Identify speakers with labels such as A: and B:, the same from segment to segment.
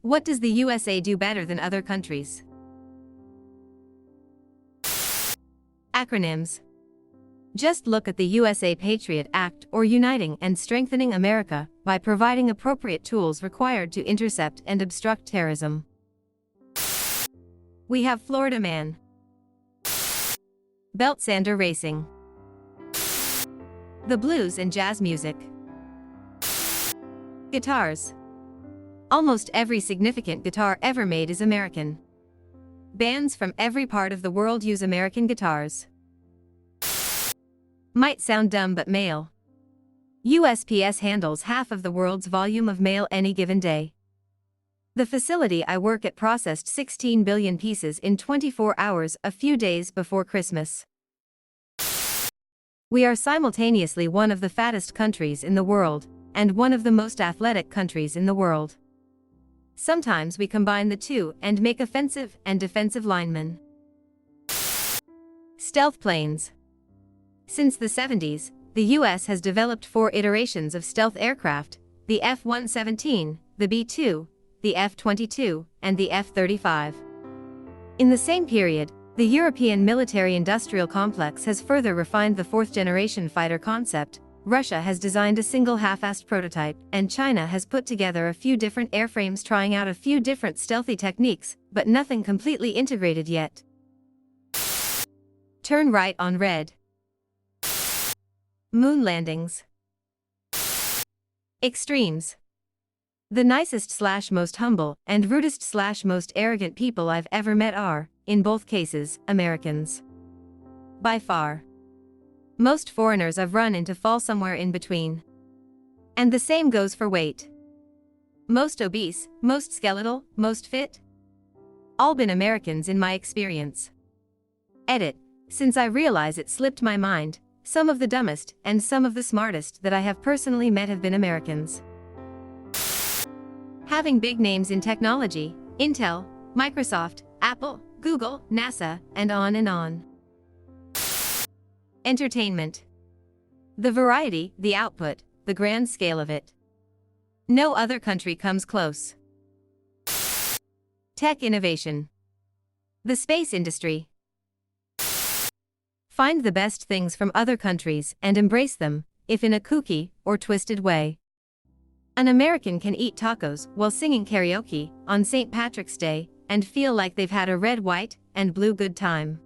A: What does the USA do better than other countries? Acronyms. Just look at the USA Patriot Act, or uniting and strengthening America by providing appropriate tools required to intercept and obstruct terrorism. We have Florida Man. Belt sander racing. The blues and jazz music. Guitars. Almost every significant guitar ever made is American. Bands from every part of the world use American guitars. Might sound dumb, but mail. USPS handles half of the world's volume of mail any given day. The facility I work at processed 16 billion pieces in 24 hours a few days before Christmas. We are simultaneously one of the fattest countries in the world, and one of the most athletic countries in the world. Sometimes we combine the two and make offensive and defensive linemen. Stealth planes. Since the 70s, the US has developed 4 iterations of stealth aircraft: the F-117, the B-2, the F-22, and the F-35. In the same period, the European military-industrial complex has further refined the 4th-generation fighter concept. Russia has designed a single half-assed prototype, and China has put together a few different airframes, trying out a few different stealthy techniques, but nothing completely integrated yet. Turn right on red. Moon landings. Extremes. The nicest/most humble and rudest/most arrogant people I've ever met are, in both cases, Americans. By far. Most foreigners I've run into fall somewhere in between. And the same goes for weight. Most obese, most skeletal, most fit. All been Americans in my experience. Edit. Since I realize it slipped my mind, some of the dumbest and some of the smartest that I have personally met have been Americans. Having big names in technology: Intel, Microsoft, Apple, Google, NASA, and on and on. Entertainment. The variety, the output, the grand scale of it. No other country comes close. Tech innovation. The space industry. Find the best things from other countries and embrace them, if in a kooky or twisted way. An American can eat tacos while singing karaoke on St. Patrick's Day and feel like they've had a red, white, and blue good time.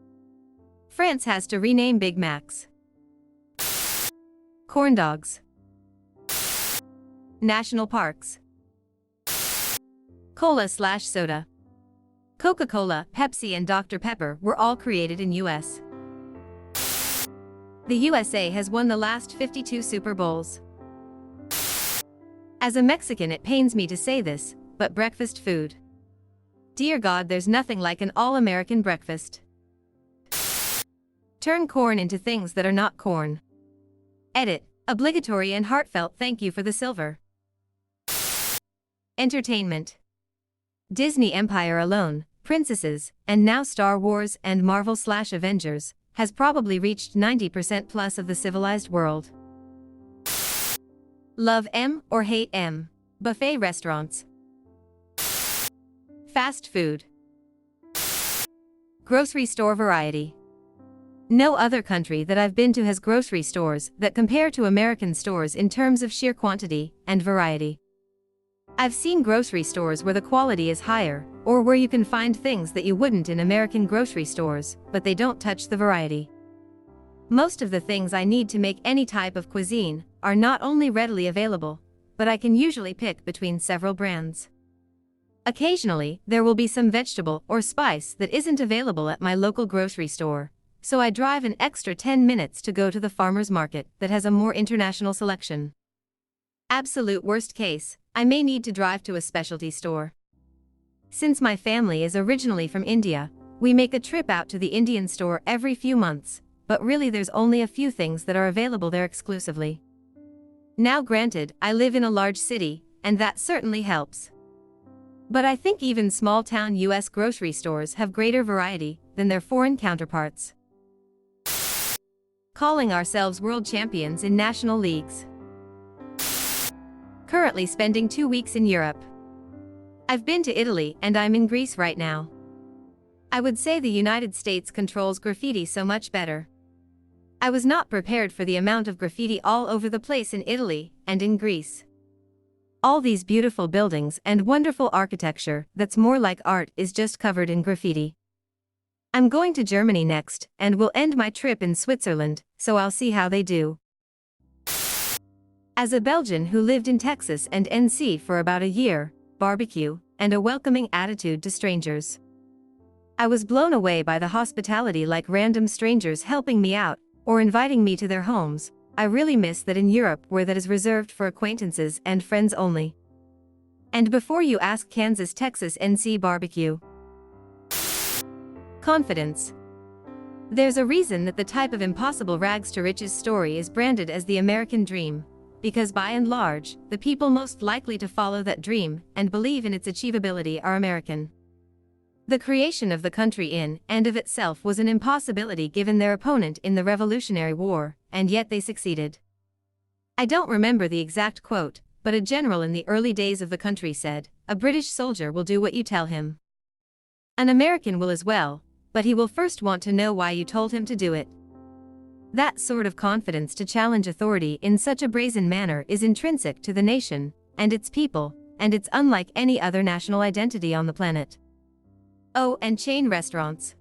A: France has to rename Big Macs. Corn dogs. National parks. Cola/soda. Coca-Cola, Pepsi, and Dr. Pepper were all created in US. The USA has won the last 52 Super Bowls. As a Mexican, it pains me to say this, but breakfast food. Dear God, there's nothing like an all-American breakfast. Turn corn into things that are not corn. Edit. Obligatory and heartfelt thank you for the silver. Entertainment. Disney Empire alone, princesses, and now Star Wars and Marvel/Avengers, has probably reached 90% plus of the civilized world. Love M or hate M. Buffet restaurants. Fast food. Grocery store variety. No other country that I've been to has grocery stores that compare to American stores in terms of sheer quantity and variety. I've seen grocery stores where the quality is higher, or where you can find things that you wouldn't in American grocery stores, but they don't touch the variety. Most of the things I need to make any type of cuisine are not only readily available, but I can usually pick between several brands. Occasionally, there will be some vegetable or spice that isn't available at my local grocery store, so I drive an extra 10 minutes to go to the farmer's market that has a more international selection. Absolute worst case, I may need to drive to a specialty store. Since my family is originally from India, we make a trip out to the Indian store every few months, but really there's only a few things that are available there exclusively. Now granted, I live in a large city, and that certainly helps. But I think even small-town US grocery stores have greater variety than their foreign counterparts. Calling ourselves world champions in national leagues. Currently spending 2 weeks in Europe. I've been to Italy and I'm in Greece right now. I would say the United States controls graffiti so much better. I was not prepared for the amount of graffiti all over the place in Italy and in Greece. All these beautiful buildings and wonderful architecture that's more like art is just covered in graffiti. I'm going to Germany next and will end my trip in Switzerland, so I'll see how they do. As a Belgian who lived in Texas and NC for about a year, barbecue, and a welcoming attitude to strangers. I was blown away by the hospitality, like random strangers helping me out or inviting me to their homes. I really miss that in Europe, where that is reserved for acquaintances and friends only. And before you ask, Kansas, Texas, NC barbecue. Confidence. There's a reason that the type of impossible rags to riches story is branded as the American dream, because by and large, the people most likely to follow that dream and believe in its achievability are American. The creation of the country in and of itself was an impossibility given their opponent in the Revolutionary War, and yet they succeeded. I don't remember the exact quote, but a general in the early days of the country said, "A British soldier will do what you tell him. An American will as well, but he will first want to know why you told him to do it." That sort of confidence to challenge authority in such a brazen manner is intrinsic to the nation and its people, and it's unlike any other national identity on the planet. Oh, and chain restaurants.